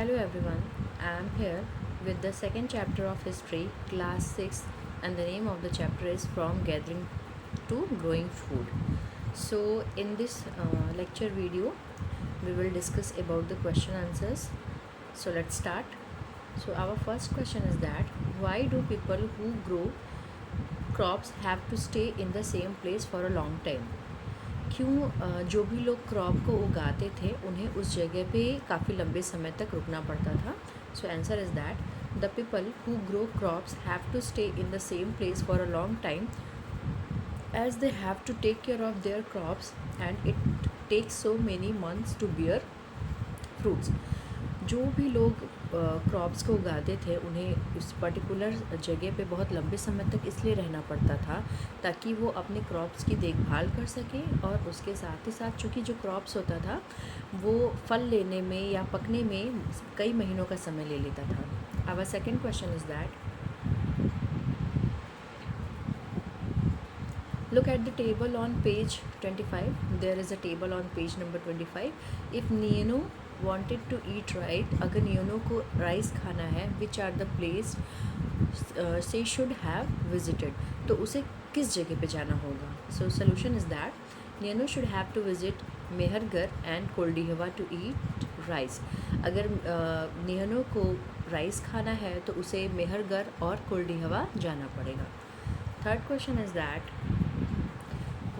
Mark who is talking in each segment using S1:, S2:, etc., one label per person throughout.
S1: Hello everyone, I am here with the second chapter of history, class 6, and the name of the chapter is From Gathering to Growing Food. So, in this lecture video, we will discuss about the question answers. So, let's start. So, our first question is that why do people who grow crops have to stay in the same place for a long time? क्यों जो भी लोग crop को उगाते थे उन्हें उस जगह पे काफ़ी लंबे समय तक रुकना पड़ता था. So answer is that the people who grow crops have to stay in the same place for a long time as they have to take care of their crops and it takes so many months to bear fruits. जो भी लोग crops को उगाते थे उन्हें उस particular जगह पे बहुत लंबे समय तक इसलिए रहना पड़ता था ताकि वो अपने क्रॉप्स की देखभाल कर सकें और उसके साथ ही साथ चूँकि जो क्रॉप्स होता था वो फल लेने में या पकने में कई महीनों का समय ले लेता था. Our second question is that look at the table on page 25. There is a table on page number 25. If Nino wanted to eat rice, अगर नियनो को राइस खाना है, which are the place she should have visited, तो उसे किस जगह पे जाना होगा? So solution is that Nino should have to visit Mehrgarh and Koldihwa to eat rice. अगर नियनो को राइस खाना है तो उसे मेहरगढ़ और कोल्डिहवा जाना पड़ेगा. Third question is that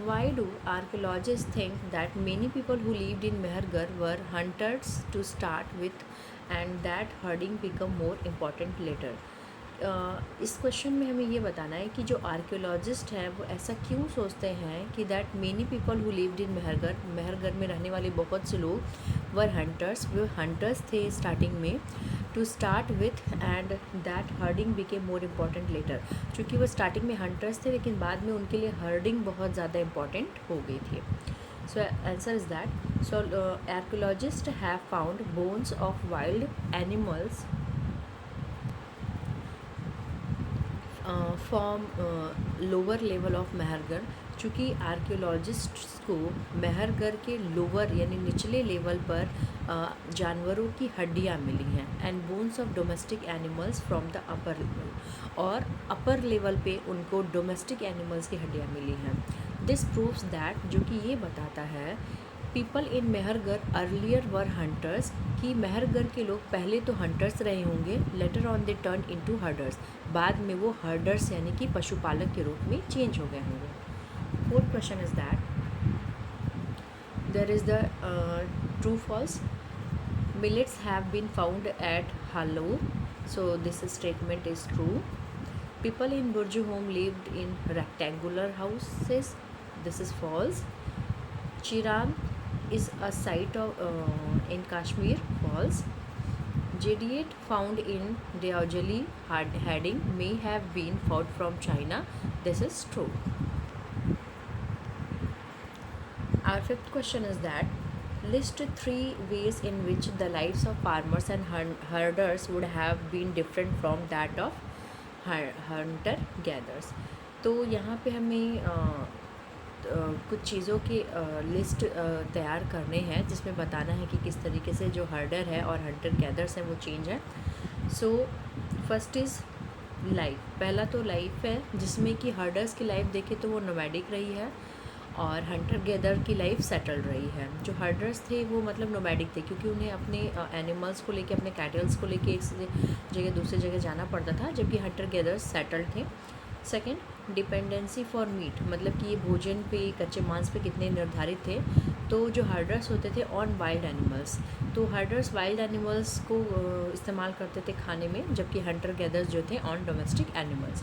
S1: why do archaeologists think that many people who lived in Mehergarh were hunters to start with and that herding become more important later? इस क्वेश्चन में हमें ये बताना है कि जो आर्कियोलॉजिस्ट हैं वो ऐसा क्यों सोचते हैं कि that many people who lived in Mehrgarh में रहने वाले बहुत से लोग वर हंटर्स, वो हंटर्स थे स्टार्टिंग में to start with and that herding became more important later. चूँकि वो स्टार्टिंग में हंटर्स थे लेकिन बाद में उनके लिए हर्डिंग बहुत ज़्यादा इम्पॉर्टेंट हो गई थी. सो answer is that so archaeologist have found bones of wild animals from lower level of Mehrgarh. चूँकि आर्कियोलॉजिस्ट्स को मेहरगढ़ के लोअर यानी निचले लेवल पर जानवरों की हड्डियाँ मिली हैं and bones of domestic animals from the upper level, और अपर लेवल पे उनको डोमेस्टिक एनिमल्स की हड्डियाँ मिली हैं. दिस प्रूव्स दैट, जो कि ये बताता है people in Mehrgarh earlier were hunters, कि मेहरगढ़ के लोग पहले तो हंटर्स रहे होंगे, later on they turn into herders, बाद में वो हर्डर्स यानी कि पशुपालक के रूप में चेंज हो गए होंगे. Fourth question is that there is the true false. Millets have been found at Hallur, so this statement is true. People in Burzahom lived in rectangular houses, this is false. Chiran is a site of in Kashmir, false. Jadiate found in Deojali Harding may have been found from China, this is true. Our fifth question is that list 3 ways in which the lives of farmers and herders would have been different from that of hunter gatherers. तो यहाँ पे हमें कुछ चीज़ों की list तैयार करने हैं जिसमें बताना है कि किस तरीके से जो हर्डर है और हंटर गैदर्स हैं वो चेंज है. So first is life. पहला तो लाइफ है जिसमें कि हर्डर्स की लाइफ देखें तो वो नोमैडिक रही है और हंटर गैदर की लाइफ सेटल्ड रही है. जो हर्डर्स थे वो मतलब नोमैडिक थे क्योंकि उन्हें अपने एनिमल्स को लेके, अपने कैटल्स को लेके एक जगह दूसरी जगह जाना पड़ता था, जबकि हंटर गैदर्स सेटल्ड थे. सेकेंड, डिपेंडेंसी फॉर मीट, मतलब कि ये भोजन पे, कच्चे मांस पे कितने निर्धारित थे. तो जो हर्डर्स होते थे ऑन वाइल्ड एनिमल्स, तो हर्डर्स वाइल्ड एनिमल्स को इस्तेमाल करते थे खाने में, जबकि हंटर गैदर्स जो थे on domestic animals.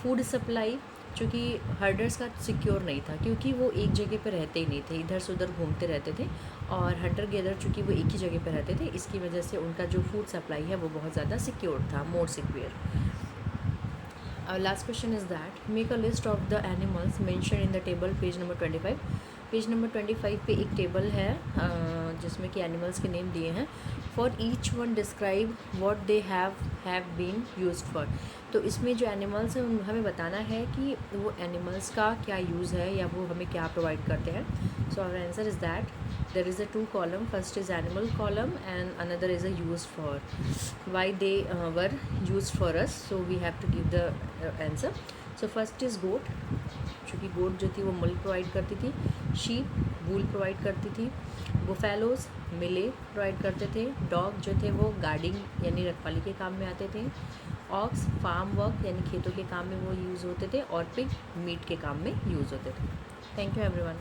S1: Food supply, चूँकि हर्डर्स का सिक्योर नहीं था क्योंकि वो एक जगह पर रहते ही नहीं थे, इधर से उधर घूमते रहते थे, और हंटर गैदर चूँकि वो एक ही जगह पर रहते थे, इसकी वजह से उनका जो फूड सप्लाई है वो बहुत ज़्यादा सिक्योर था, more secure. Our last question is that make a list of the animals mentioned in the table, page number 25. Page number 25 पे एक टेबल है जिसमें कि एनिमल्स के नेम दिए हैं. For each one describe what they have been used for. तो इसमें जो एनिमल्स हैं हमें बताना है कि वो एनिमल्स का क्या यूज़ है या वो हमें क्या प्रोवाइड करते हैं. So our answer is that there is a two column. First is animal column and another is a used for. Why they were used for us, so we have to give the answer. So first is goat, क्योंकि गोट जो थी वो milk provide करती थी. Sheep वूल provide करती थी. Buffaloes मिले provide करते थे. डॉग जो थे वो गार्डिंग यानी रखवाली के काम में आते थे. ऑक्स फार्म वर्क यानी खेतों के काम में वो यूज़ होते थे. और पिग मीट के काम में यूज़ होते थे. Thank you everyone.